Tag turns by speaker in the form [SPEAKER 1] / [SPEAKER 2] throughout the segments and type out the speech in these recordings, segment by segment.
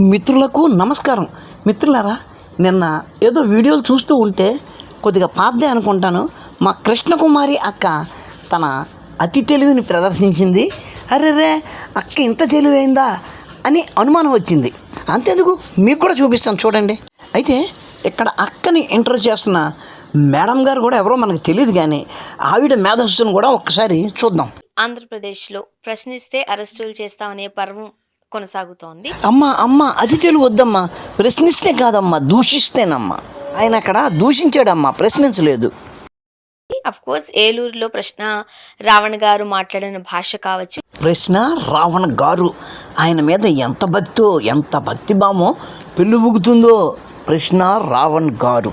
[SPEAKER 1] మిత్రులకు నమస్కారం. మిత్రులారా, నిన్న ఏదో వీడియోలు చూస్తూ ఉంటే కొద్దిగా పాతదే అనుకుంటాను, మా కృష్ణకుమారి అక్క తన అతి తెలివిని ప్రదర్శించింది. అరెరే, అక్క ఇంత తెలివైందా అని అనుమానం వచ్చింది. అంతేందుకు, మీకు కూడా చూపిస్తాను చూడండి. అయితే ఇక్కడ అక్కని ఇంటర్వ్యూ చేస్తున్న మేడం గారు కూడా ఎవరో మనకు తెలియదు, కానీ ఆవిడ మేధస్సును కూడా ఒక్కసారి చూద్దాం.
[SPEAKER 2] ఆంధ్రప్రదేశ్లో ప్రశ్నిస్తే అరెస్టులు చేస్తామనే పర్వం కొనసాగుతోంది.
[SPEAKER 1] అమ్మ అది తెలుగు వద్దమ్మా, ప్రశ్నిస్తే కాదమ్మా, దూషిస్తేనమ్మా. ఆయన అక్కడ దూషించాడమ్మా, ప్రశ్నించలేదు.
[SPEAKER 2] అఫ్ కోర్స్ ఏలూరులో ప్రశ్న రావణ్ గారు మాట్లాడిన భాష కావచ్చు,
[SPEAKER 1] ప్రశ్న రావణ్ గారు ఆయన మీద ఎంత భక్తో, ఎంత భక్తిభావమో పెళ్ళుబుగుతుందో ప్రశ్న రావణ్ గారు.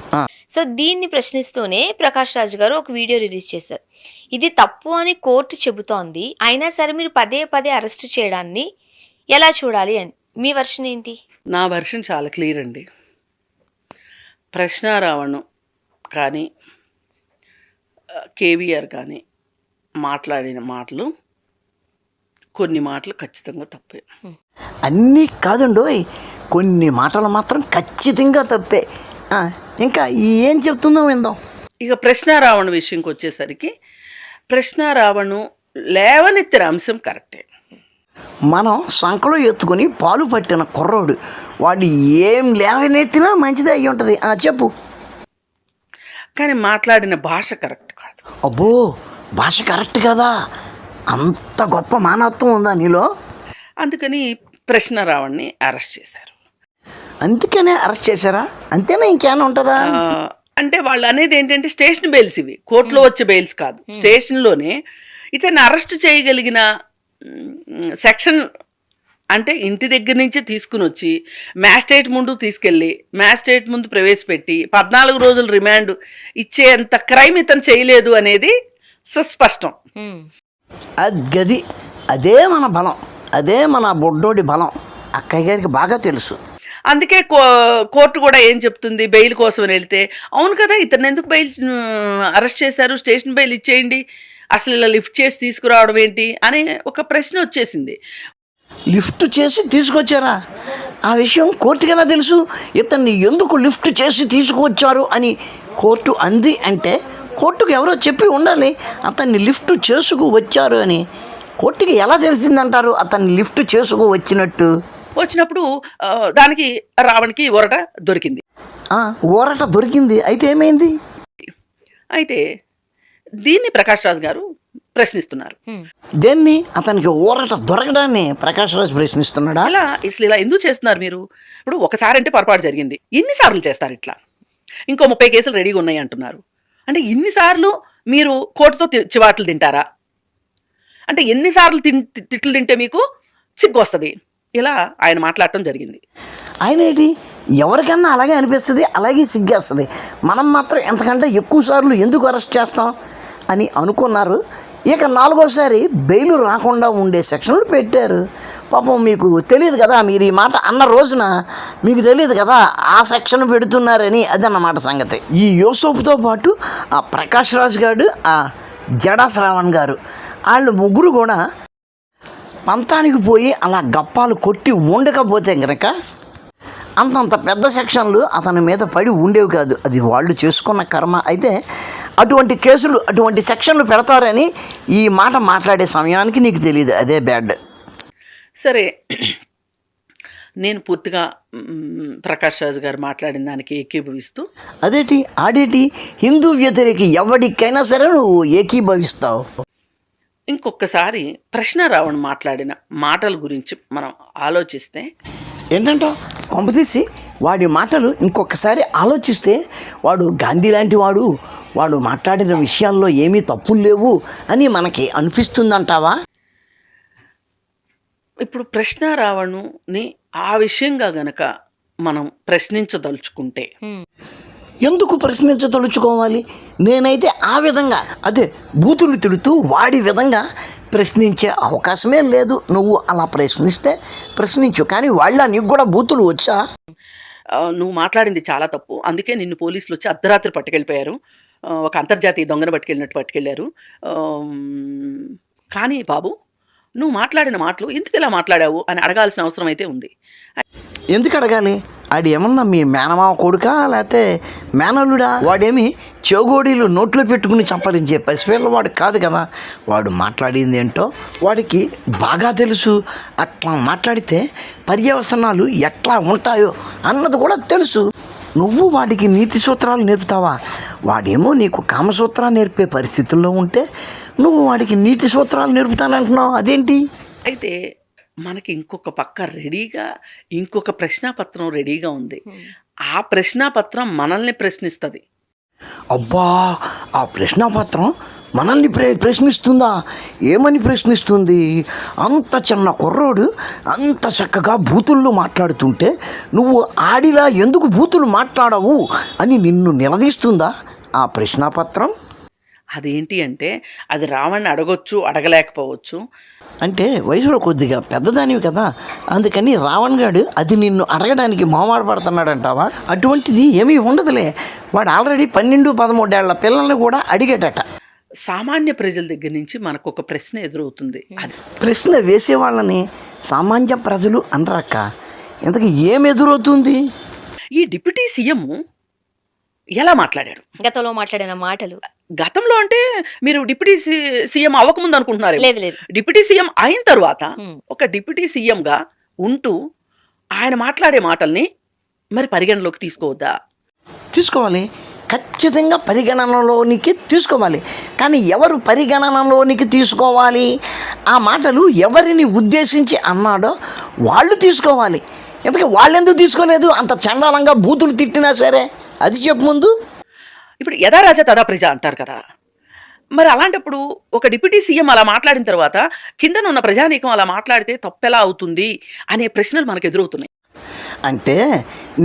[SPEAKER 2] సో దీన్ని ప్రశ్నిస్తూనే ప్రకాష్ రాజ్ గారు ఒక వీడియో రిలీజ్ చేశారు. ఇది తప్పు అని కోర్టు చెబుతోంది, అయినా సరే మీరు పదే పదే అరెస్టు చేయడాన్ని ఎలా చూడాలి అని మీ వర్షన్ ఏంటి?
[SPEAKER 3] నా వర్షన్ చాలా క్లియర్ అండి. ప్రశ్న రావణ్ కానీ కేవీఆర్ కానీ మాట్లాడిన మాటలు, కొన్ని మాటలు ఖచ్చితంగా తప్పే.
[SPEAKER 1] అన్నీ కాదండోయ్, కొన్ని మాటలు మాత్రం ఖచ్చితంగా తప్పే. ఇంకా ఏం చెప్తుందో విందాం.
[SPEAKER 3] ఇక ప్రశ్న రావణ్ విషయంకి వచ్చేసరికి, ప్రశ్న రావణ్ లేవనెత్తిన అంశం కరెక్టే.
[SPEAKER 1] మనం సంకలో ఎత్తుకొని పాలు పట్టిన కుర్రోడు, వాడు ఏం లేవనెత్తినా మంచిదే అయ్యి ఉంటుంది. చెప్పు.
[SPEAKER 3] కానీ మాట్లాడిన భాష కరెక్ట్ కాదు.
[SPEAKER 1] అబ్బో, భాష కరెక్ట్ కదా? అంత గొప్ప మానవత్వం ఉందా నీలో?
[SPEAKER 3] అందుకని ప్రశ్న రావణ్ని అరెస్ట్ చేశారు.
[SPEAKER 1] అందుకనే అరెస్ట్ చేశారా? అంతేనా, ఇంకేమైనా ఉంటుందా?
[SPEAKER 3] అంటే వాళ్ళు అనేది ఏంటంటే స్టేషన్ బెయిల్స్ ఇవి, కోర్టులో వచ్చే బెయిల్స్ కాదు. స్టేషన్లోనే ఇతన్ని అరెస్ట్ చేయగలిగిన సెక్షన్ అంటే ఇంటి దగ్గర నుంచి తీసుకుని వచ్చి మ్యాజిస్ట్రేట్ ముందు తీసుకెళ్ళి మ్యాజిస్ట్రేట్ ముందు ప్రవేశపెట్టి 14 రోజులు రిమాండ్ ఇచ్చేంత క్రైమ్ ఇతను చేయలేదు అనేది సుస్పష్టం.
[SPEAKER 1] అది అదే మన బలం, అదే మన బొడ్డోడి బలం. అక్కయ్య గారికి బాగా తెలుసు.
[SPEAKER 3] అందుకే కోర్టు కూడా ఏం చెప్తుంది, బెయిల్ కోసం వెళ్తే, అవును కదా ఇతను ఎందుకు బెయిల్ అరెస్ట్ చేశారు, స్టేషన్ బెయిల్ ఇచ్చేయండి, అసలు ఇలా లిఫ్ట్ చేసి తీసుకురావడం ఏంటి అని ఒక ప్రశ్న వచ్చేసింది.
[SPEAKER 1] లిఫ్ట్ చేసి తీసుకొచ్చారా? ఆ విషయం కోర్టుకి ఎలా తెలుసు? ఇతన్ని ఎందుకు లిఫ్ట్ చేసి తీసుకువచ్చారు అని కోర్టు అంది అంటే కోర్టుకు ఎవరో చెప్పి ఉండాలి అతన్ని లిఫ్ట్ చేసుకు వచ్చారు అని. కోర్టుకి ఎలా తెలిసిందంటారు అతన్ని లిఫ్ట్ చేసుకు వచ్చినప్పుడు?
[SPEAKER 3] దానికి రావణ్కి ఊరట దొరికింది.
[SPEAKER 1] ఊరట దొరికింది. అయితే ఏమైంది?
[SPEAKER 3] అయితే దీన్ని ప్రకాష్ రాజ్ గారు ప్రశ్నిస్తున్నారు.
[SPEAKER 1] దేన్ని? అతనికి ఊరట దొరకడాన్ని ప్రకాష్ రాజ్ ప్రశ్నిస్తున్నాడా?
[SPEAKER 3] అసలు ఇలా ఎందుకు చేస్తున్నారు మీరు? ఇప్పుడు ఒకసారి అంటే పొరపాటు జరిగింది, ఎన్నిసార్లు చేస్తారు ఇట్లా? ఇంకో 30 కేసులు రెడీగా ఉన్నాయి అంటున్నారు. అంటే ఇన్నిసార్లు మీరు కోర్టుతో చివాట్లు తింటారా? అంటే ఎన్నిసార్లు తిట్లు తింటే మీకు సిగ్గు వస్తుంది? ఇలా ఆయన మాట్లాడటం జరిగింది.
[SPEAKER 1] ఆయన ఏంటి, ఎవరికన్నా అలాగే అనిపిస్తుంది, అలాగే సిగ్గేస్తుంది. మనం మాత్రం ఎంతకంటే ఎక్కువ సార్లు ఎందుకు అరెస్ట్ చేస్తాం అని అనుకున్నారు. ఇక 4వసారి బెయిల్ రాకుండా ఉండే సెక్షన్లు పెట్టారు. పాపం మీకు తెలియదు కదా, మీరు ఈ మాట అన్న రోజున మీకు తెలియదు కదా ఆ సెక్షన్ పెడుతున్నారని. అదన్నమాట సంగతి. ఈ యూసఫ్తో పాటు ఆ ప్రకాష్ రాజ్ గారు, ఆ జడా శ్రావణ్ గారు, వాళ్ళు ముగ్గురు కూడా పంతానికి పోయి అలా గప్పాలు కొట్టి ఉండకపోతే కనుక అంతంత పెద్ద సెక్షన్లు అతని మీద పడి ఉండేవి కాదు. అది వాళ్ళు చేసుకున్న కర్మ. అయితే అటువంటి కేసులు, అటువంటి సెక్షన్లు పెడతారని ఈ మాట మాట్లాడే సమయానికి నీకు తెలియదు. అదే బ్యాడ్.
[SPEAKER 3] సరే, నేను పూర్తిగా ప్రకాష్ రాజ్ గారు మాట్లాడిన దానికి ఏకీభవిస్తూ,
[SPEAKER 1] ఆడేటి హిందూ వ్యతిరేక ఎవరికైనా సరే నువ్వు ఏకీభవిస్తావు.
[SPEAKER 3] ఇంకొకసారి ప్రశ్న రావణ్ మాట్లాడిన మాటల గురించి మనం ఆలోచిస్తే
[SPEAKER 1] ఏంటంటే కొంపతీసి వాడి మాటలు ఇంకొకసారి ఆలోచిస్తే వాడు గాంధీ లాంటి వాడు మాట్లాడిన విషయాల్లో ఏమీ తప్పులు లేవు అని మనకి అనిపిస్తుందంటావా?
[SPEAKER 3] ఇప్పుడు ప్రశ్న రావణ్ని ఆ విషయంగా గనక మనం ప్రశ్నించదలుచుకుంటే
[SPEAKER 1] ఎందుకు ప్రశ్నించదలుచుకోవాలి? నేనైతే ఆ విధంగా, అదే బూతులు తిడుతూ వాడి విధంగా ప్రశ్నించే అవకాశమే లేదు. నువ్వు అలా ప్రశ్నిస్తే ప్రశ్నించు, కానీ వాళ్ళ నీకు కూడా బూతులు వచ్చా?
[SPEAKER 3] నువ్వు మాట్లాడింది చాలా తప్పు, అందుకే నిన్ను పోలీసులు వచ్చి అర్ధరాత్రి పట్టుకెళ్ళిపోయారు, ఒక అంతర్జాతీయ దొంగను పట్టుకెళ్ళారు. కానీ బాబు, నువ్వు మాట్లాడిన మాటలు ఎందుకు ఇలా మాట్లాడావు అని అడగాల్సిన అవసరం అయితే ఉంది.
[SPEAKER 1] ఎందుకు అడగాలి? ఆడు ఏమన్నా మీ మేనమావ కొడుకా లేకపోతే మేనల్లుడా? వాడేమి చెగోడీలు నోట్లో పెట్టుకుని సంపాదించే పసిపిల్లవాడు కాదు కదా. వాడు మాట్లాడింది ఏంటో వాడికి బాగా తెలుసు. అట్లా మాట్లాడితే పర్యవసనాలు ఎట్లా ఉంటాయో అన్నది కూడా తెలుసు. నువ్వు వాడికి నీతి సూత్రాలు నేర్పుతావా? వాడేమో నీకు కామసూత్రాలు నేర్పే పరిస్థితుల్లో ఉంటే నువ్వు వాడికి నీతి సూత్రాలు నేర్పుతానంటున్నావు, అదేంటి?
[SPEAKER 3] అయితే మనకి ఇంకొక పక్క రెడీగా ఇంకొక ప్రశ్నాపత్రం రెడీగా ఉంది. ఆ ప్రశ్నాపత్రం మనల్ని ప్రశ్నిస్తుంది.
[SPEAKER 1] అబ్బా, ఆ ప్రశ్నాపత్రం మనల్ని ప్రశ్నిస్తుందా? ఏమని ప్రశ్నిస్తుంది? అంత చిన్న కుర్రోడు అంత చక్కగా బూతుల్లో మాట్లాడుతుంటే నువ్వు ఆడిలా ఎందుకు బూతులు మాట్లాడవు అని నిన్ను నిలదీస్తుందా ఆ ప్రశ్నాపత్రం?
[SPEAKER 3] అదేంటి అంటే అది రావణ్ణి అడగొచ్చు, అడగలేకపోవచ్చు.
[SPEAKER 1] అంటే వయసులో కొద్దిగా పెద్దదానివి కదా, అందుకని రావణ్ గాడు అది నిన్ను అడగడానికి మొహమాట పడుతున్నాడంటావా? అటువంటిది ఏమీ ఉండదులే. వాడు ఆల్రెడీ 12-13 ఏళ్ల పిల్లల్ని కూడా అడిగేటట.
[SPEAKER 3] సామాన్య ప్రజల దగ్గర నుంచి మనకు ఒక ప్రశ్న ఎదురవుతుంది. అది
[SPEAKER 1] ప్రశ్న వేసేవాళ్ళని సామాన్య ప్రజలు అనరక్క. ఇంతకీ ఏం ఎదురవుతుంది?
[SPEAKER 3] ఈ డిప్యూటీ సీఎం ఎలా మాట్లాడాడు?
[SPEAKER 2] గతంలో మాట్లాడిన మాటలు.
[SPEAKER 3] గతంలో అంటే మీరు డిప్యూటీ సీఎం అవ్వకముందు అనుకుంటున్నారు.
[SPEAKER 2] లేదు లేదు,
[SPEAKER 3] డిప్యూటీ సీఎం అయిన తర్వాత ఒక డిప్యూటీ సీఎంగా ఉంటూ ఆయన మాట్లాడే మాటల్ని మరి పరిగణలోకి తీసుకోవద్దా?
[SPEAKER 1] తీసుకోవాలి, ఖచ్చితంగా పరిగణనలోనికి తీసుకోవాలి. కానీ ఎవరు పరిగణనలోనికి తీసుకోవాలి? ఆ మాటలు ఎవరిని ఉద్దేశించి అన్నాడో వాళ్ళు తీసుకోవాలి. ఎందుకంటే వాళ్ళెందుకు తీసుకోలేదు? అంత చండాలంగా బూతులు తిట్టినా సరే అది చెప్పు ముందు.
[SPEAKER 3] ఇప్పుడు యథా రాజా తదా ప్రజ అంటారు కదా. మరి అలాంటప్పుడు ఒక డిప్యూటీ సీఎం అలా మాట్లాడిన తర్వాత కిందన ఉన్న ప్రజానీకం అలా మాట్లాడితే తప్పెలా అవుతుంది అనే ప్రశ్నలు మనకు ఎదురవుతున్నాయి.
[SPEAKER 1] అంటే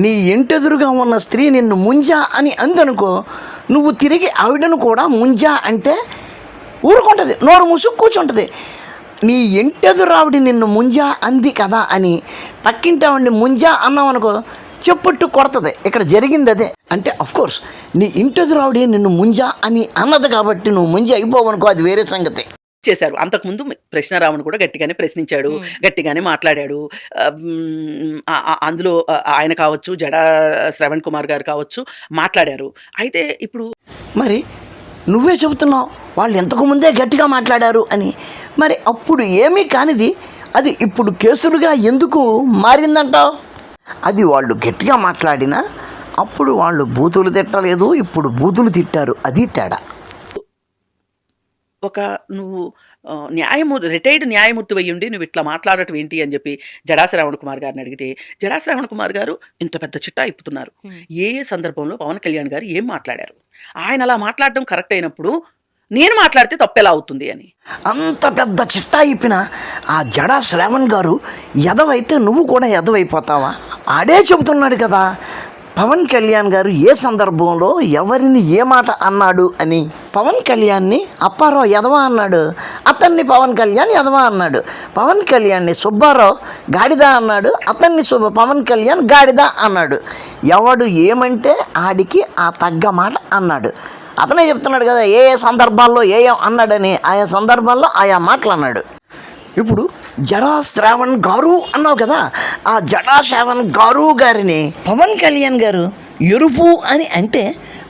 [SPEAKER 1] నీ ఇంటెదురుగా ఉన్న స్త్రీ నిన్ను ముంజా అని అందనుకో, నువ్వు తిరిగి ఆవిడను కూడా ముంజా అంటే ఊరుకుంటుంది, నోరు మూసు కూర్చుంటుంది. నీ ఇంటెదురు ఆవిడ నిన్ను ముంజా అంది కదా అని పక్కింటి ఆవిడని ముంజా అన్నావు అనుకో, చెప్పుట్టు కొడుతుంది. ఇక్కడ జరిగింది అదే. అంటే అఫ్కోర్స్ నీ ఇంటెదురు ఆవిడ నిన్ను ముంజా అని అన్నది కాబట్టి నువ్వు ముంజా అయిపోవనుకో, అది వేరే సంగతి.
[SPEAKER 3] చేశారు. అంతకుముందు ప్రశ్నారావును కూడా గట్టిగానే ప్రశ్నించాడు, గట్టిగానే మాట్లాడాడు. అందులో ఆయన కావచ్చు, జడా శ్రవణ్ కుమార్ గారు కావచ్చు, మాట్లాడారు. అయితే ఇప్పుడు
[SPEAKER 1] మరి నువ్వే చెబుతున్నావు వాళ్ళు ఇంతకు ముందే గట్టిగా మాట్లాడారు అని. మరి అప్పుడు ఏమీ కానిది అది ఇప్పుడు కేసులుగా ఎందుకు మారిందంటావు? అది వాళ్ళు గట్టిగా మాట్లాడినా అప్పుడు వాళ్ళు బూతులు తిట్టలేదు, ఇప్పుడు బూతులు తిట్టారు, అది తేడా.
[SPEAKER 3] ఒక నువ్వు రిటైర్డ్ న్యాయమూర్తి అయ్యుండి నువ్వు ఇట్లా మాట్లాడటం ఏంటి అని చెప్పి జడా శ్రావణ్ కుమార్ గారిని అడిగితే, జడా శ్రావణ్ కుమార్ గారు ఇంత పెద్ద చిట్టా ఇప్పుతున్నారు. ఏ సందర్భంలో పవన్ కళ్యాణ్ గారు ఏం మాట్లాడారు? ఆయన అలా మాట్లాడడం కరెక్ట్ అయినప్పుడు నేను మాట్లాడితే తప్పెలా అవుతుంది అని.
[SPEAKER 1] అంత పెద్ద చిట్టా ఇప్పిన ఆ జడా శ్రావణ్ గారు ఎదవైతే నువ్వు కూడా ఎదవైపోతావా? ఆడే చెబుతున్నాడు కదా పవన్ కళ్యాణ్ గారు ఏ సందర్భంలో ఎవరిని ఏ మాట అన్నాడు అని. పవన్ కళ్యాణ్ని అప్పారావు ఎదవా అన్నాడు, అతన్ని పవన్ కళ్యాణ్ ఎదవా అన్నాడు. పవన్ కళ్యాణ్ని సుబ్బారావు గాడిద అన్నాడు, అతన్ని పవన్ కళ్యాణ్ గాడిద అన్నాడు. ఎవడు ఏమంటే ఆడికి ఆ తగ్గ మాట అన్నాడు. అతనే చెప్తున్నాడు కదా ఏ సందర్భాల్లో అన్నాడని. ఆయా సందర్భాల్లో ఆయా మాటలు అన్నాడు. ఇప్పుడు జడా శ్రావణ్ గారు అన్నావు కదా, ఆ జడా శ్రావణ్ గారిని పవన్ కళ్యాణ్ గారు ఎరుపు అని అంటే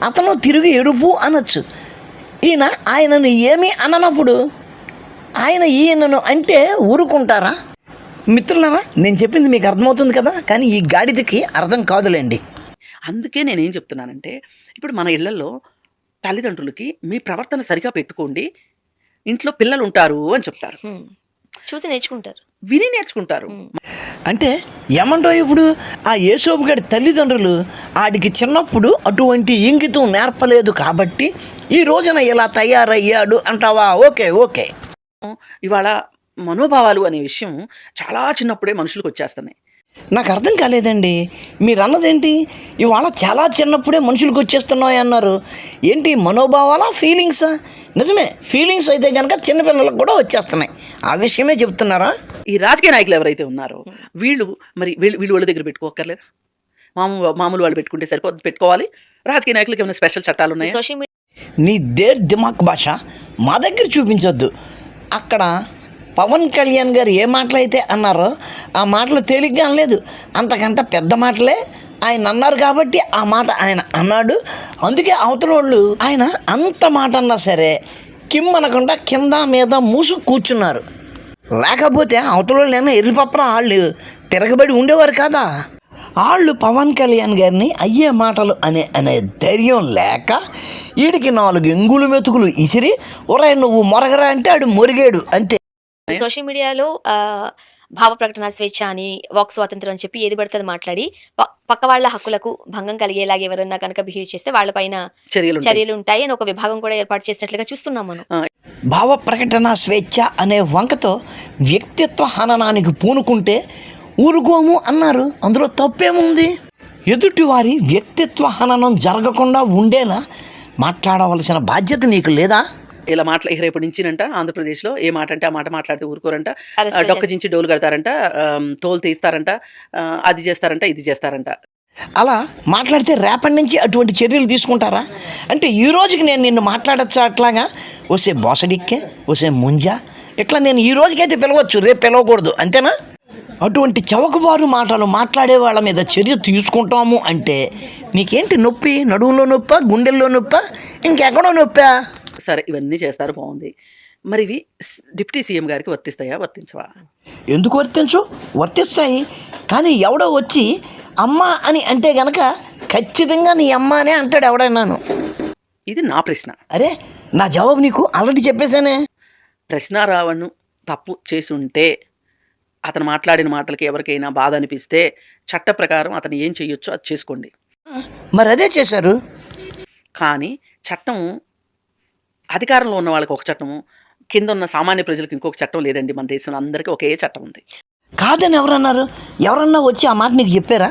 [SPEAKER 1] అతను తిరిగి ఎరుపు అనొచ్చు. ఆయనను ఏమీ అననప్పుడు ఆయన ఈయనను అంటే ఊరుకుంటారా? మిత్రులారా, నేను చెప్పింది మీకు అర్థమవుతుంది కదా, కానీ ఈ గాడిదకి అర్థం కాదులేండి.
[SPEAKER 3] అందుకే నేనేం చెప్తున్నానంటే, ఇప్పుడు మన ఇళ్లలో తల్లిదండ్రులకి మీ ప్రవర్తన సరిగా పెట్టుకోండి, ఇంట్లో పిల్లలు ఉంటారు అని చెప్తారు.
[SPEAKER 2] చూసి నేర్చుకుంటారు,
[SPEAKER 3] విని నేర్చుకుంటారు.
[SPEAKER 1] అంటే ఏమంటావు? ఇప్పుడు ఆ యేసోబు గారి తల్లిదండ్రులు ఆడికి చిన్నప్పుడు అటువంటి ఇంగితం నేర్పలేదు కాబట్టి ఈ రోజున ఇలా తయారయ్యాడు అంటావా? Okay okay.
[SPEAKER 3] ఇవాళ మనోభావాలు అనే విషయం చాలా చిన్నప్పుడే మనుషులకు వచ్చేస్తున్నాయి.
[SPEAKER 1] నాకు అర్థం కాలేదండి, మీరు అన్నదేంటి? ఇవాళ చాలా చిన్నప్పుడే మనుషులకు వచ్చేస్తున్నాయి అన్నారు. ఏంటి మనోభావాలా, ఫీలింగ్సా? నిజమే, ఫీలింగ్స్ అయితే కనుక చిన్నపిల్లలకు కూడా వచ్చేస్తున్నాయి. ఆ విషయమే చెప్తున్నారా?
[SPEAKER 3] ఈ రాజకీయ నాయకులు ఎవరైతే ఉన్నారో వీళ్ళు వాళ్ళ దగ్గర పెట్టుకోకర్లేదు. మామూలు వాళ్ళు పెట్టుకుంటే సరిపోతుంది, పెట్టుకోవాలి. రాజకీయ నాయకులకి ఏమైనా స్పెషల్ చట్టాలు ఉన్నాయి?
[SPEAKER 2] సోషల్ మీడియా
[SPEAKER 1] నీ దిమాక్ భాష మా దగ్గర చూపించొద్దు. అక్కడ పవన్ కళ్యాణ్ గారు ఏ మాటలు అయితే అన్నారో ఆ మాటలు తేలిగ్గా అనలేదు, అంతకంటే పెద్ద మాటలే ఆయన అన్నారు కాబట్టి ఆ మాట ఆయన అన్నాడు. అందుకే అవతల వాళ్ళు ఆయన అంత మాట అన్నా సరే కిమ్మనకుండా కింద మీద మూసు కూర్చున్నారు. లేకపోతే అవతల వాళ్ళు ఏమన్నా ఎర్రిపప్పన వాళ్ళు తిరగబడి ఉండేవారు కదా. వాళ్ళు పవన్ కళ్యాణ్ గారిని అయ్యే మాటలు అనే ధైర్యం లేక వీడికి 4 ఎంగులు మెతుకులు ఇసిరి ఒరే నువ్వు మొరగరా అంటే ఆడు మొరిగాడు అంతే.
[SPEAKER 2] సోషల్ మీడియాలో భావ ప్రకటన స్వేచ్ఛ అని, వాక్ స్వాతంత్రం అని చెప్పి ఏది పడుతుంది మాట్లాడి పక్క వాళ్ళ హక్కులకు భంగం కలిగేలాగా ఎవరన్నా కనుక బిహేవ్ చేస్తే వాళ్ళపైన చర్యలు ఉంటాయి అని ఒక విభాగం కూడా ఏర్పాటు చేసినట్లుగా చూస్తున్నాం మనం.
[SPEAKER 1] భావ ప్రకటన స్వేచ్ఛ అనే వంకతో వ్యక్తిత్వ హననానికి పూనుకుంటే ఊరుకోము అన్నారు. అందులో తప్పేముంది? ఎదుటివారి వ్యక్తిత్వ హననం జరగకుండా ఉండేలా మాట్లాడవలసిన బాధ్యత నీకు లేదా?
[SPEAKER 3] ఇలా రేపటి నుంచినంట ఆంధ్రప్రదేశ్లో ఏ మాట అంటే ఆ మాట మాట్లాడితే ఊరుకోరంట, డొక్కజించి డోలు కడతారంట, తోలు తీస్తారంట, అది చేస్తారంట, ఇది చేస్తారంట.
[SPEAKER 1] అలా మాట్లాడితే రేపటి నుంచి అటువంటి చర్యలు తీసుకుంటారా? అంటే ఈ రోజుకి నేను నిన్ను మాట్లాడచ్చా అట్లాగా? వసే బోసడిక్కే, వసే ముంజా, ఇట్లా నేను ఈ రోజుకైతే పిలవచ్చు, రేపు పిలవకూడదు, అంతేనా? అటువంటి చవకబారు మాటలు మాట్లాడే వాళ్ళ మీద చర్య తీసుకుంటాము అంటే నీకేంటి నొప్పి? నడువులో నొప్పా, గుండెల్లో నొప్పా, ఇంకెక్కడో నొప్పా?
[SPEAKER 3] సరే ఇవన్నీ చేస్తారు, బాగుంది. మరి ఇవి డిప్యూటీ సీఎం గారికి వర్తిస్తాయా, వర్తించవా?
[SPEAKER 1] ఎందుకు వర్తించు? వర్తిస్తాయి. కానీ ఎవడో వచ్చి అమ్మ అని అంటే గనక ఖచ్చితంగా నీ అమ్మ అనే అంటాడు ఎవడైనాను.
[SPEAKER 3] ఇది నా ప్రశ్న.
[SPEAKER 1] అరే నా జవాబు నీకు ఆల్రెడీ చెప్పేశానే.
[SPEAKER 3] ప్రశ్న రావణ్ణు తప్పు చేసి ఉంటే అతను మాట్లాడిన మాటలకి ఎవరికైనా బాధ అనిపిస్తే చట్ట ప్రకారం అతను ఏం చేయొచ్చో అది చేసుకోండి.
[SPEAKER 1] మరి అదే చేశారు.
[SPEAKER 3] కానీ చట్టం అధికారంలో ఉన్న వాళ్ళకి ఒక చట్టము, కింద ఉన్న సామాన్య ప్రజలకు ఇంకొక చట్టం లేదండి. మన దేశంలో అందరికీ ఒకే చట్టం ఉంది.
[SPEAKER 1] కాదని ఎవరన్నారు? ఎవరన్నా వచ్చి ఆ మాట నీకు చెప్పారా?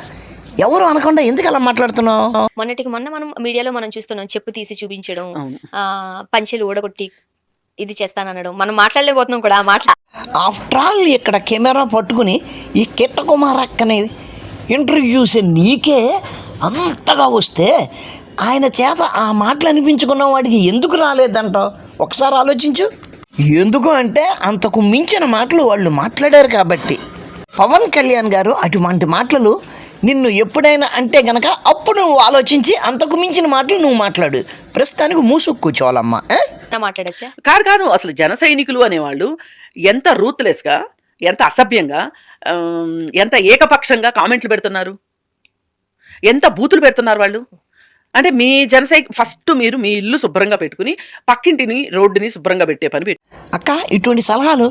[SPEAKER 1] ఎవరు అనకుండా ఎందుకు అలా మాట్లాడుతున్నావు?
[SPEAKER 2] మొన్నటికి మొన్న మనం మీడియాలో మనం చూస్తున్నాం, చెప్పు తీసి చూపించడం, పంచెలు ఊడగొట్టి ఇది చేస్తానడం, మనం మాట్లాడలేకపోతున్నాం కూడా ఆ మాట.
[SPEAKER 1] ఆఫ్టర్ ఆల్ ఇక్కడ కెమెరా పట్టుకుని ఈ కిట్ట కుమారక్కని ఇంటర్వ్యూ చూసే నీకే అంతగా వస్తే ఆయన చేత ఆ మాటలు అనిపించుకున్న వాడికి ఎందుకు రాలేదంటావు? ఒకసారి ఆలోచించు. ఎందుకు అంటే అంతకు మించిన మాటలు వాళ్ళు మాట్లాడారు కాబట్టి. పవన్ కళ్యాణ్ గారు అటువంటి మాటలు నిన్ను ఎప్పుడైనా అంటే గనక అప్పుడు నువ్వు ఆలోచించి అంతకు మించిన మాటలు నువ్వు మాట్లాడు. ప్రస్తుతానికి మూసుకు కూర్చోవాలమ్మా.
[SPEAKER 2] మాట్లాడచ్చా?
[SPEAKER 3] కాదు అసలు జన సైనికులు అనేవాళ్ళు ఎంత రూత్లెస్గా, ఎంత అసభ్యంగా, ఎంత ఏకపక్షంగా కామెంట్లు పెడుతున్నారు, ఎంత బూతులు పెడుతున్నారు వాళ్ళు. అంటే మీ ఫస్ట్ మీరు మీ ఇల్లు శుభ్రంగా పెట్టుకుని పక్కింటిని రోడ్డుని శుభ్రంగా పెట్టే పని పెట్టి.
[SPEAKER 1] అక్క ఇటువంటి సలహాలు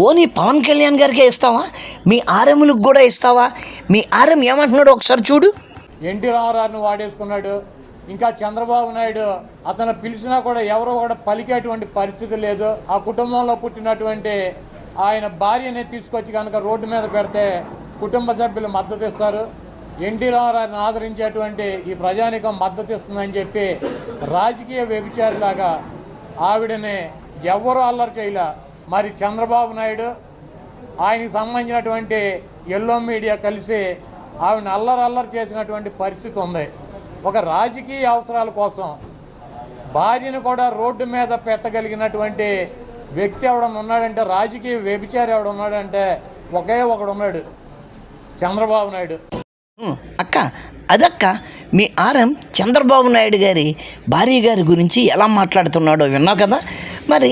[SPEAKER 1] ఓనీ పవన్ కళ్యాణ్ గారికే ఇస్తావా? మీ ఆర్ఎంలకు కూడా ఇస్తావా? మీ ఆర్ఎం ఏమంటున్నాడు ఒకసారి చూడు.
[SPEAKER 4] ఎన్టీ రామారావుని వాడేసుకున్నాడు. ఇంకా చంద్రబాబు నాయుడు అతను పిలిచినా కూడా ఎవరో కూడా పలికేటువంటి పరిస్థితి లేదు. ఆ కుటుంబంలో పుట్టినటువంటి ఆయన భార్యని తీసుకొచ్చి కనుక రోడ్డు మీద పెడితే కుటుంబ సభ్యులు మద్దతు ఇస్తారు. ఎన్టీ రామారావుని ఆదరించేటువంటి ఈ ప్రజానికం మద్దతు ఇస్తుందని చెప్పి రాజకీయ వ్యభిచారిలాగా ఆవిడని ఎవ్వరూ అల్లరి చేయలే. మరి చంద్రబాబు నాయుడు ఆయనకి సంబంధించినటువంటి ఎల్లో మీడియా కలిసి ఆవిడని అల్లరి చేసినటువంటి పరిస్థితి ఉంది. ఒక రాజకీయ అవసరాల కోసం భార్యను కూడా రోడ్డు మీద పెట్టగలిగినటువంటి వ్యక్తి ఎవడన్నా ఉన్నాడంటే, రాజకీయ వ్యభిచారి ఎవడున్నాడంటే ఒకే ఒకడు ఉన్నాడు, చంద్రబాబు నాయుడు.
[SPEAKER 1] అక్క అదక్క మీ ఆర్ఎం చంద్రబాబు నాయుడు గారి భార్య గారి గురించి ఎలా మాట్లాడుతున్నాడో విన్నావు కదా. మరి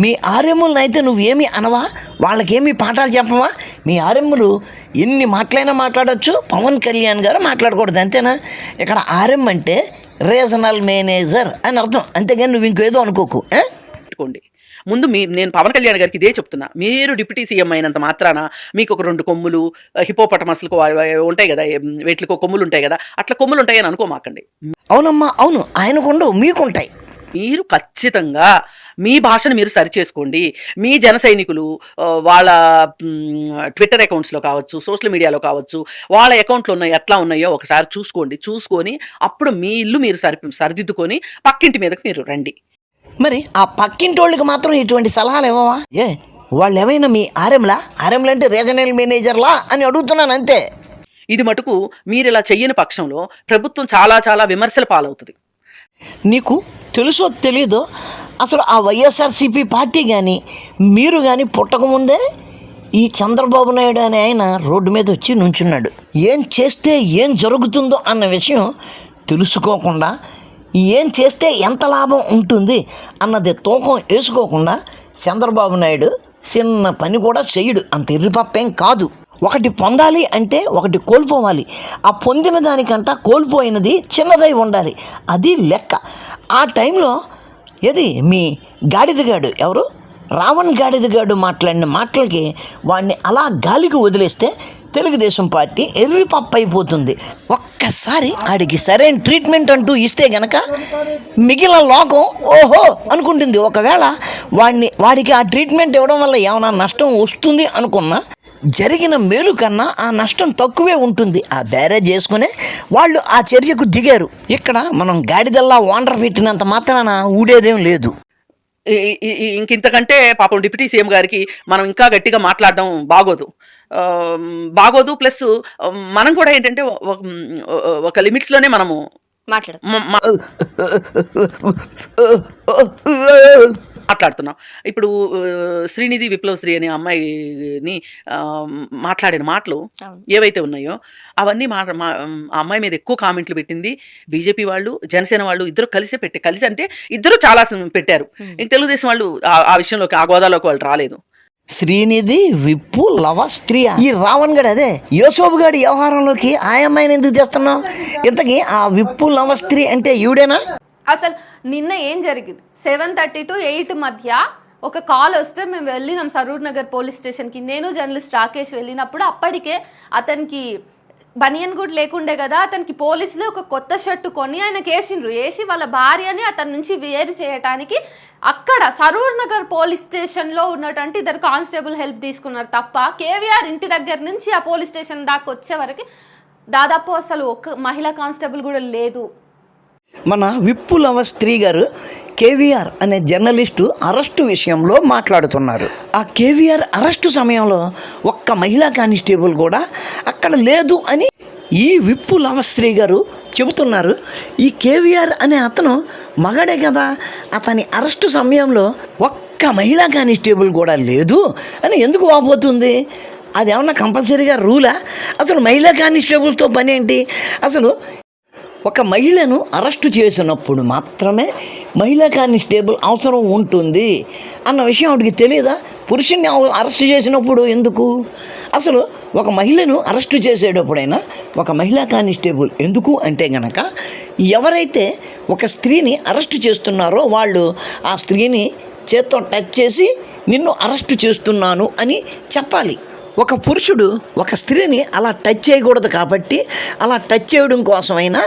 [SPEAKER 1] మీ ఆర్ఎంలను అయితే నువ్వేమీ అనవా? వాళ్ళకేమీ పాఠాలు చెప్పవా? మీ ఆర్ఎంలు ఎన్ని మాటలైనా మాట్లాడచ్చు, పవన్ కళ్యాణ్ గారు మాట్లాడకూడదు, అంతేనా? ఇక్కడ ఆర్ఎం అంటే రీజనల్ మేనేజర్ అని అర్థం, అంతేగాని నువ్వు ఇంకేదో అనుకోకు.
[SPEAKER 3] పెట్టుకోండి. ముందు నేను పవన్ కళ్యాణ్ గారికి ఇదే చెప్తున్నా, మీరు డిప్యూటీ సీఎం అయినంత మాత్రాన మీకు ఒక 2 కొమ్ములు, హిపోపటమస్లకు ఉంటాయి కదా, వీటికి కొమ్ములు ఉంటాయి కదా, అట్లా కొమ్ములు ఉంటాయని అనుకోమాకండి.
[SPEAKER 1] అవునమ్మా, అవును, ఆయనకుండు మీకుంటాయి.
[SPEAKER 3] మీరు ఖచ్చితంగా మీ భాషను మీరు సరిచేసుకోండి. మీ జన సైనికులు వాళ్ళ ట్విట్టర్ అకౌంట్స్లో కావచ్చు, సోషల్ మీడియాలో కావచ్చు, వాళ్ళ అకౌంట్లో ఎట్లా ఉన్నాయో ఒకసారి చూసుకొని అప్పుడు మీ ఇల్లు మీరు సరిదిద్దుకొని పక్కింటి మీదకి మీరు రండి.
[SPEAKER 1] మరి ఆ పక్కింటి వాళ్ళకి మాత్రం ఇటువంటి సలహాలు ఇవ్వవా? వాళ్ళు ఏమైనా మీ ఆర్ఎంలా అంటే రీజనల్ మేనేజర్లా అని అడుగుతున్నాను అంతే.
[SPEAKER 3] ఇది మటుకు మీరు ఇలా చెయ్యని పక్షంలో ప్రభుత్వం చాలా చాలా విమర్శల పాలవుతుంది.
[SPEAKER 1] నీకు తెలుసో తెలీదో అసలు ఆ వైఎస్ఆర్సీపీ పార్టీ కానీ మీరు కానీ పుట్టకముందే ఈ చంద్రబాబు నాయుడు అనే ఆయన రోడ్డు మీద వచ్చి నుంచున్నాడు. ఏం చేస్తే ఏం జరుగుతుందో అన్న విషయం తెలుసుకోకుండా, ఏం చేస్తే ఎంత లాభం ఉంటుంది అన్నది తూకం వేసుకోకుండా చంద్రబాబు నాయుడు చిన్న పని కూడా చేయడు. అంత ఎర్రిపప్పేం కాదు. ఒకటి పొందాలి అంటే ఒకటి కోల్పోవాలి. ఆ పొందిన దానికంట కోల్పోయినది చిన్నదై ఉండాలి. అది లెక్క. ఆ టైంలో ఏది మీ గాడిదగాడు ఎవరు రావణ్ గాడిదగాడు మాట్లాడిన మాటలకి వాడిని అలా గాలికి వదిలేస్తే తెలుగుదేశం పార్టీ ఎర్రిపప్పు అయిపోతుంది. ఒక్కసారి ఆడికి సరైన ట్రీట్మెంట్ అంటూ ఇస్తే గనక మిగిలిన లోకం ఓహో అనుకుంటుంది. ఒకవేళ వాడికి ఆ ట్రీట్మెంట్ ఇవ్వడం వల్ల ఏమైనా నష్టం వస్తుంది అనుకున్నా జరిగిన మేలు కన్నా ఆ నష్టం తక్కువే ఉంటుంది. ఆ బ్యారేజ్ చేసుకునే వాళ్ళు ఆ చర్యకు దిగారు. ఇక్కడ మనం గాడిదల్లా వాండర్ పెట్టినంత మాత్రాన ఊడేదేం లేదు.
[SPEAKER 3] ఇంకింతకంటే పాపం డిప్యూటీ సీఎం గారికి మనం ఇంకా గట్టిగా మాట్లాడడం బాగోదు. ప్లస్ మనం కూడా ఏంటంటే ఒక లిమిట్స్లోనే మనము మాట్లాడుతున్నాం. ఇప్పుడు శ్రీనిధి విప్లవశ్రీ అనే అమ్మాయిని మాట్లాడిన మాటలు ఏవైతే ఉన్నాయో అవన్నీ ఆ అమ్మాయి మీద ఎక్కువ కామెంట్లు పెట్టింది బీజేపీ వాళ్ళు, జనసేన వాళ్ళు ఇద్దరు కలిసి అంటే ఇద్దరు చాలా పెట్టారు. ఇంక తెలుగుదేశం వాళ్ళు ఆ విషయంలోకి ఆ గోదాలోకి వాళ్ళు రాలేదు.
[SPEAKER 1] శ్రీనిధి విప్పు లవ స్త్రీ ఈ రావణ్ గడు అదే యోసోబు గాడి వ్యవహారంలోకి ఆ అమ్మాయిని ఎందుకు చేస్తున్నావు? ఇంతకీ ఆ విప్పు లవ స్త్రీ అంటే ఈవిడేనా?
[SPEAKER 5] అసలు నిన్న ఏం జరిగింది? 7:30 to 8 మధ్య ఒక కాల్ వస్తే మేము వెళ్ళినాం సరూర్ నగర్ పోలీస్ స్టేషన్కి. నేను జర్నలిస్ట్ రాకేష్ వెళ్ళినప్పుడు అప్పటికే అతనికి బనియన్ కూడా లేకుండే కదా. అతనికి పోలీసులు ఒక కొత్త షర్టు కొని ఆయనకి వేసి వాళ్ళ భార్యని అతని నుంచి వేరు చేయడానికి అక్కడ సరూర్ నగర్ పోలీస్ స్టేషన్లో ఉన్నటువంటి ఇద్దరు కానిస్టేబుల్ హెల్ప్ తీసుకున్నారు తప్ప కేవీఆర్ ఇంటి దగ్గర నుంచి ఆ పోలీస్ స్టేషన్ దాకా వచ్చే వరకు దాదాపు అసలు ఒక మహిళా కానిస్టేబుల్ కూడా లేదు.
[SPEAKER 1] మన విప్పులవ స్త్రీ గారు కేవీఆర్ అనే జర్నలిస్టు అరెస్టు విషయంలో మాట్లాడుతున్నారు. ఆ కేవీఆర్ అరెస్టు సమయంలో ఒక్క మహిళా కానిస్టేబుల్ కూడా అక్కడ లేదు అని ఈ విప్పులవ స్త్రీ గారు చెబుతున్నారు. ఈ కేవీఆర్ అనే అతను మగాడే కదా, అతని అరెస్టు సమయంలో ఒక్క మహిళా కానిస్టేబుల్ కూడా లేదు అని ఎందుకు వాపోతుంది? అది ఏమన్నా కంపల్సరీగా రూలా? అసలు మహిళా కానిస్టేబుల్తో పని ఏంటి? అసలు ఒక మహిళను అరెస్టు చేసినప్పుడు మాత్రమే మహిళా కానిస్టేబుల్ అవసరం ఉంటుంది అన్న విషయం ఆవిడకి తెలియదా? పురుషుణ్ణి అరెస్టు చేసినప్పుడు ఎందుకు? అసలు ఒక మహిళను అరెస్టు చేసేటప్పుడైనా ఒక మహిళా కానిస్టేబుల్ ఎందుకు అంటే గనక ఎవరైతే ఒక స్త్రీని అరెస్టు చేస్తున్నారో వాళ్ళు ఆ స్త్రీని చేత్తో టచ్ చేసి నిన్ను అరెస్టు చేస్తున్నాను అని చెప్పాలి. ఒక పురుషుడు ఒక స్త్రీని అలా టచ్ చేయకూడదు కాబట్టి అలా టచ్ చేయడం కోసమైనా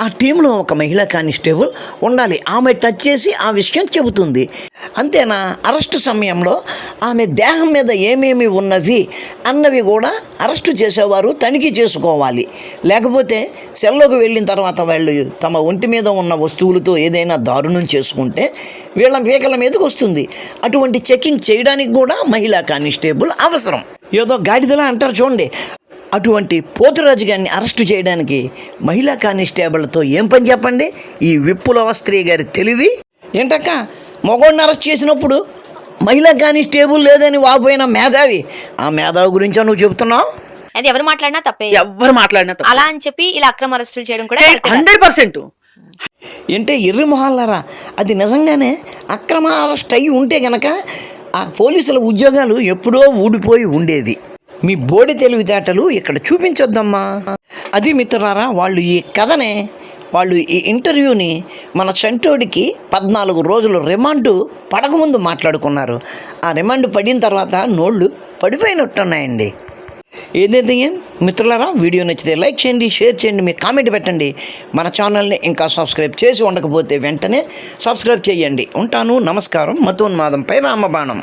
[SPEAKER 1] ఆ టీంలో ఒక మహిళా కానిస్టేబుల్ ఉండాలి. ఆమె టచ్ చేసి ఆ విషయం చెబుతుంది. అంతేనా? అరెస్టు సమయంలో ఆమె దేహం మీద ఏమేమి ఉన్నవి అన్నవి కూడా అరెస్టు చేసేవారు తనిఖీ చేసుకోవాలి. లేకపోతే సెల్లోకి వెళ్ళిన తర్వాత వాళ్ళు తమ ఒంటి మీద ఉన్న వస్తువులతో ఏదైనా దారుణం చేసుకుంటే వీళ్ళ పీకల మీదకి వస్తుంది. అటువంటి చెకింగ్ చేయడానికి కూడా మహిళా కానిస్టేబుల్ అవసరం. ఏదో గాడిదలా అంటారు చూడండి, అటువంటి పోతురాజు గారిని అరెస్టు చేయడానికి మహిళా కానిస్టేబుల్తో ఏం పని చెప్పండి? ఈ విప్పులవ స్త్రీ గారి తెలివి ఏంటక్క? మగోడిని అరెస్ట్ చేసినప్పుడు మహిళా కానిస్టేబుల్ లేదని వాపోయిన మేధావి, ఆ మేధావి గురించా నువ్వు చెబుతున్నావు?
[SPEAKER 2] అది ఎవరు మాట్లాడినా తప్పే. అలా అని చెప్పి ఇలా అక్రమ అరెస్టులు చేయడం కూడా
[SPEAKER 3] 100%.
[SPEAKER 1] అంటే ఎర్రి మొహాలారా, అది నిజంగానే అక్రమ అరెస్ట్ అయ్యి ఉంటే గనక ఆ పోలీసుల ఉద్యోగాలు ఎప్పుడో ఊడిపోయి ఉండేది. మీ బోడి తెలివితేటలు ఇక్కడ చూపించొద్దమ్మా. అది మిత్రులారా, వాళ్ళు ఈ ఇంటర్వ్యూని మన చంటోడికి 14 రోజులు రిమాండ్ పడకముందు మాట్లాడుకున్నారు. ఆ రిమాండ్ పడిన తర్వాత నోళ్ళు పడిపోయినట్టున్నాయండి. ఏదైతే మిత్రులారా, వీడియో నచ్చితే లైక్ చేయండి, షేర్ చేయండి, మీ కామెంట్ పెట్టండి. మన ఛానల్ని ఇంకా సబ్స్క్రైబ్ చేసి ఉండకపోతే వెంటనే సబ్స్క్రైబ్ చేయండి. ఉంటాను. నమస్కారం. మతోన్మాదంపై రామబాణం.